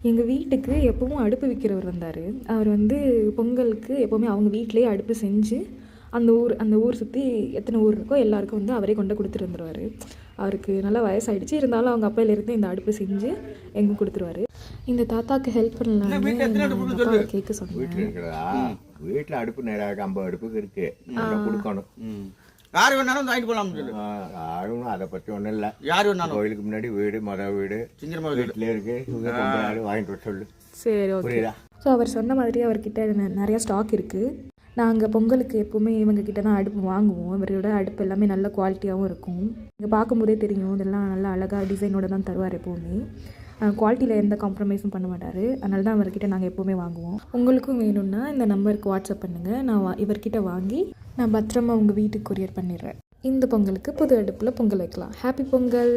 எங்கள் வீட்டுக்கு எப்பவும் அடுப்பு விற்கிறவர் வந்தார். அவர் வந்து பொங்கலுக்கு எப்போவுமே அவங்க வீட்டிலேயே அடுப்பு செஞ்சு அந்த ஊர் சுற்றி எத்தனை ஊர் இருக்கோ எல்லாருக்கும் வந்து அவரே கொண்டு கொடுத்துட்டு வந்துடுவார். அவருக்கு நல்லா வயசாகிடுச்சு, இருந்தாலும் அவங்க அப்பையிலேருந்து இந்த அடுப்பு செஞ்சு எங்கே கொடுத்துருவாரு. இந்த தாத்தாக்கு ஹெல்ப் பண்ணலான்னு கேட்க சொன்னேன். வீட்டில் இருக்கிறதா? வீட்டில் அடுப்பு நிறைய 50 அடுப்புக்கு இருக்கு, கொடுக்கணும். யார் வேணாலும் வாங்கிட்டு போகலாம் சொல்லு. யாரும் அதை பற்றி ஒன்றும் இல்லை. யார் வேணாலும் கோயிலுக்கு முன்னாடி வீடு வீடு வீட்டிலே இருக்கு, வாங்கிட்டு வர சொல்லு. சரி, ஓகே. ஸோ அவர் சொன்ன மாதிரி அவர்கிட்ட நிறையா ஸ்டாக் இருக்குது. நாங்கள் பொங்கலுக்கு எப்போவுமே இவங்கக்கிட்ட தான் அடுப்பு வாங்குவோம். இவரோட அடுப்பு எல்லாமே நல்ல குவாலிட்டியாகவும் இருக்கும். இங்கே பார்க்கும்போதே தெரியும், இதெல்லாம் நல்லா அழகாக டிசைனோட தான் தருவார். எப்போவுமே குவாலிட்டியில் எந்த காம்ப்ரமைஸும் பண்ண மாட்டார். அதனால தான் அவர்கிட்ட நாங்கள் எப்போவுமே வாங்குவோம். உங்களுக்கும் வேணும்னா இந்த நம்பருக்கு வாட்ஸ்அப் பண்ணுங்கள். நான் இவர்கிட்ட வாங்கி நான் பத்திரமா உங்கள் வீட்டுக்கு கொரியர் பண்ணிடுறேன். இந்த பொங்கலுக்கு புது அடுப்பில் பொங்கல் வைக்கலாம். ஹாப்பி பொங்கல்.